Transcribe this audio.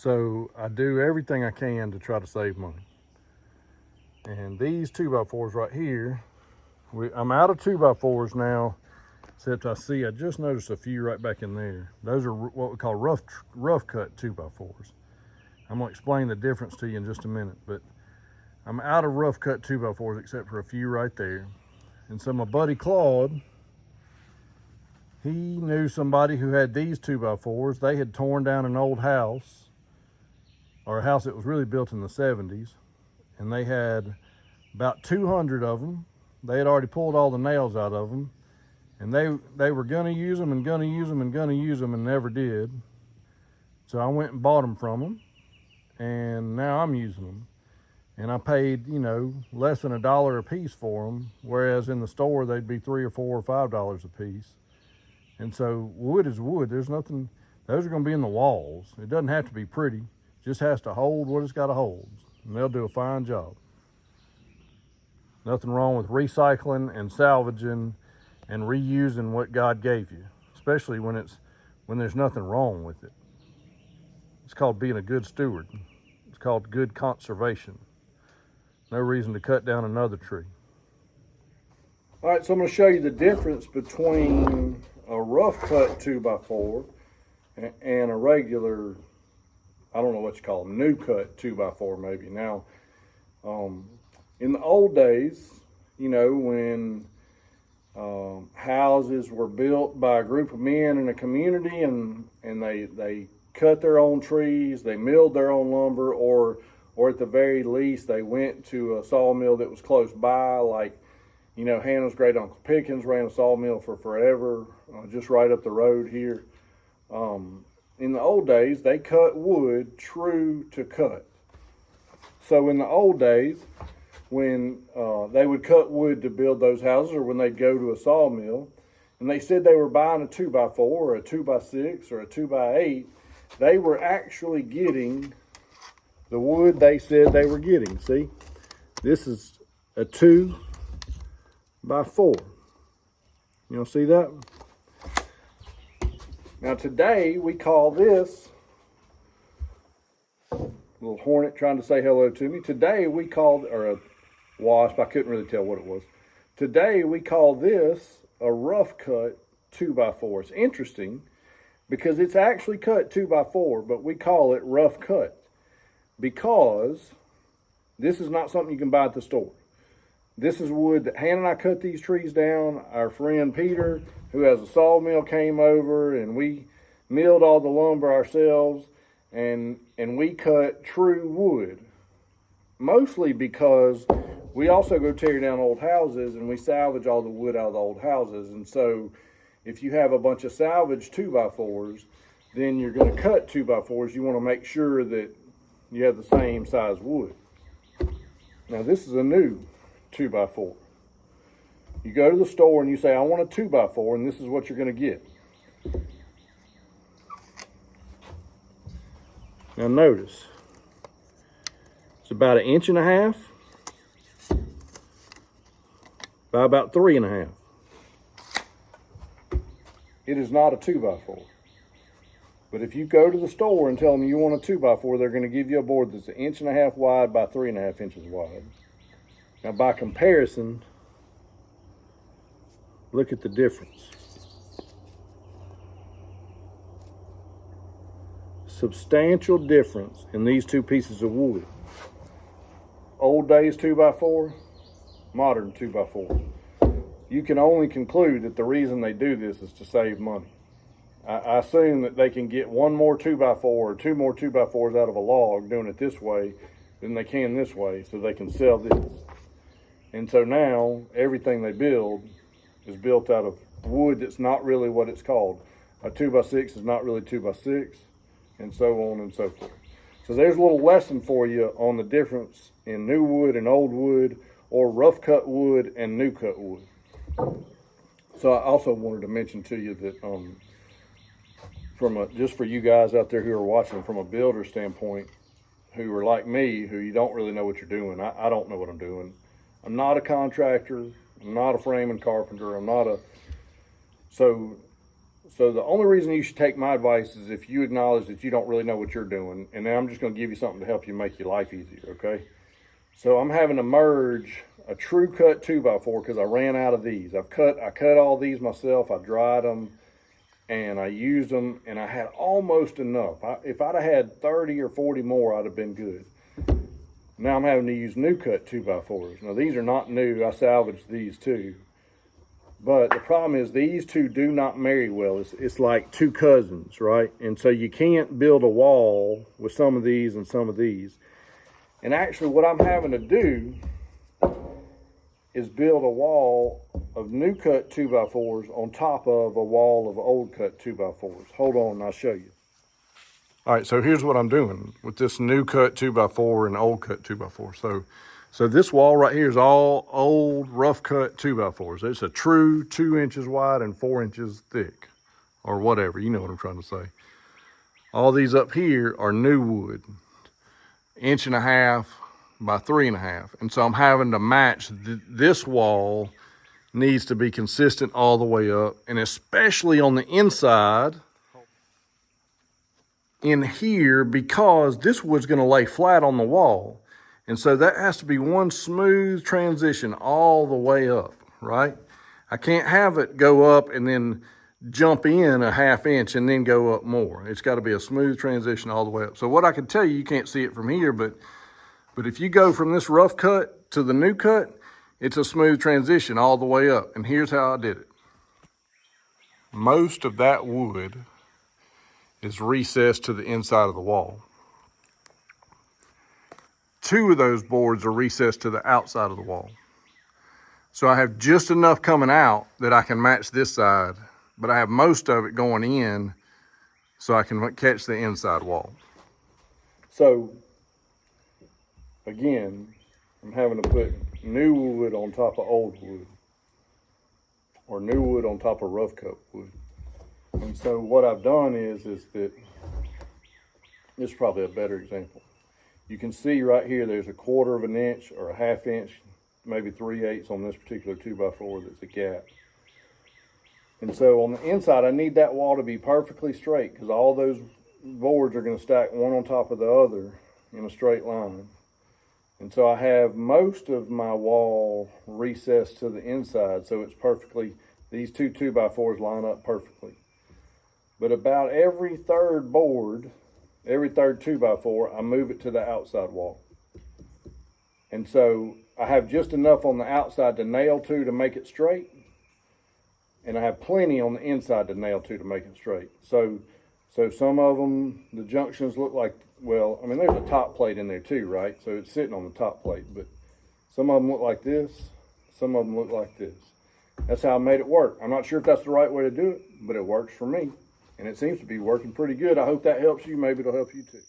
So I do everything I can to try to save money. And these 2x4s right here, I'm out of 2x4s now, except I just noticed a few right back in there. Those are what we call rough cut 2x4s. I'm gonna explain the difference to you in just a minute, but I'm out of rough cut 2x4s except for a few right there. And so my buddy Claude, he knew somebody who had these 2x4s. They had torn down an old house, or a house that was really built in the 70s, and they had about 200 of them. They had already pulled all the nails out of them, and they were gonna use them and gonna use them and gonna use them and never did. So I went and bought them from them, and now I'm using them. And I paid, less than $1 a piece for them, whereas in the store they'd be $3 or $4 or $5 a piece. And so wood is wood. There's nothing, those are gonna be in the walls. It doesn't have to be pretty, it just has to hold what it's gotta hold, and they'll do a fine job. Nothing wrong with recycling and salvaging and reusing what God gave you, especially when there's nothing wrong with it. It's called being a good steward. It's called good conservation. No reason to cut down another tree. All right, so I'm going to show you the difference between a rough cut 2x4 and a regular, I don't know what you call them, new cut 2x4 maybe. Now, in the old days, when houses were built by a group of men in a community, and they cut their own trees, they milled their own lumber, or at the very least they went to a sawmill that was close by, like Hannah's great uncle Pickens ran a sawmill for forever, just right up the road here. In the old days, they cut wood true to cut. So in the old days, when they would cut wood to build those houses, or when they'd go to a sawmill, and they said they were buying a 2x4 or a 2x6 or a 2x8, they were actually getting the wood they said they were getting. See, this is a 2x4. You see that? Now today we call this, little hornet trying to say hello to me. Today we called, or a wasp, I couldn't really tell what it was. Today we call this a rough cut 2x4. It's interesting because it's actually cut 2x4, but we call it rough cut because this is not something you can buy at the store. This is wood that Hannah and I cut these trees down. Our friend Peter, who has a sawmill, came over, and we milled all the lumber ourselves, and we cut true wood. Mostly because we also go tear down old houses and we salvage all the wood out of the old houses. And so if you have a bunch of salvage 2x4s, then you're going to cut 2x4s. You want to make sure that you have the same size wood. Now this is a new 2x4. You go to the store and you say, I want a 2x4, and this is what you're going to get. Now notice, it's about 1.5 inches by about 3.5. It is not a 2x4. But if you go to the store and tell them you want a 2x4, they're going to give you a board that's 1.5 inches wide by 3.5 inches wide. Now by comparison, look at the difference. Substantial difference in these two pieces of wood. Old days 2x4, modern 2x4. You can only conclude that the reason they do this is to save money. I assume that they can get one more 2x4 or two more 2x4s out of a log doing it this way than they can this way, so they can sell this. And so now everything they build is built out of wood that's not really what it's called. A 2x6 is not really 2x6, and so on and so forth. So there's a little lesson for you on the difference in new wood and old wood, or rough cut wood and new cut wood. So I also wanted to mention to you that just for you guys out there who are watching, from a builder standpoint, who are like me, who you don't really know what you're doing. I don't know what I'm doing. I'm not a contractor. I'm not a framing carpenter. I'm not a, so So the only reason you should take my advice is if you acknowledge that you don't really know what you're doing, and then I'm just going to give you something to help you make your life easier, okay? So I'm having to merge a true cut 2x4 because I ran out of these. I cut all these myself. I dried them and I used them, and I had almost enough. If I'd have had 30 or 40 more, I'd have been good. Now I'm having to use new cut 2x4s. Now these are not new. I salvaged these too. But the problem is these two do not marry well. It's like two cousins, right? And so you can't build a wall with some of these and some of these. And actually what I'm having to do is build a wall of new cut 2x4s on top of a wall of old cut 2x4s. Hold on, I'll show you. All right, so here's what I'm doing with this new cut 2x4 and old cut 2x4. So this wall right here is all old rough cut 2x4s. It's a true 2 inches wide and 4 inches thick, or whatever, you know what I'm trying to say. All these up here are new wood, 1.5 inches by 3.5 inches. And so I'm having to match this wall needs to be consistent all the way up, and especially on the inside in here, because this wood's gonna lay flat on the wall. And so that has to be one smooth transition all the way up, right? I can't have it go up and then jump in a 1/2 inch and then go up more. It's gotta be a smooth transition all the way up. So what I can tell you, you can't see it from here, but if you go from this rough cut to the new cut, it's a smooth transition all the way up. And here's how I did it. Most of that wood is recessed to the inside of the wall. 2 of those boards are recessed to the outside of the wall. So I have just enough coming out that I can match this side, but I have most of it going in so I can catch the inside wall. So again, I'm having to put new wood on top of old wood, or new wood on top of rough cut wood. And so what I've done is that, this is probably a better example. You can see right here, there's a 1/4 inch or a 1/2 inch, maybe 3/8 on this particular 2x4 that's a gap. And so on the inside, I need that wall to be perfectly straight because all those boards are going to stack one on top of the other in a straight line. And so I have most of my wall recessed to the inside, so it's perfectly, these two 2x4s line up perfectly. But about every third board, every third 2x4, I move it to the outside wall. And so I have just enough on the outside to nail to make it straight, and I have plenty on the inside to nail to make it straight. So some of them, the junctions look like, well, I mean, there's a top plate in there too, right? So it's sitting on the top plate, but some of them look like this, some of them look like this. That's how I made it work. I'm not sure if that's the right way to do it, but it works for me. And it seems to be working pretty good. I hope that helps you. Maybe it'll help you too.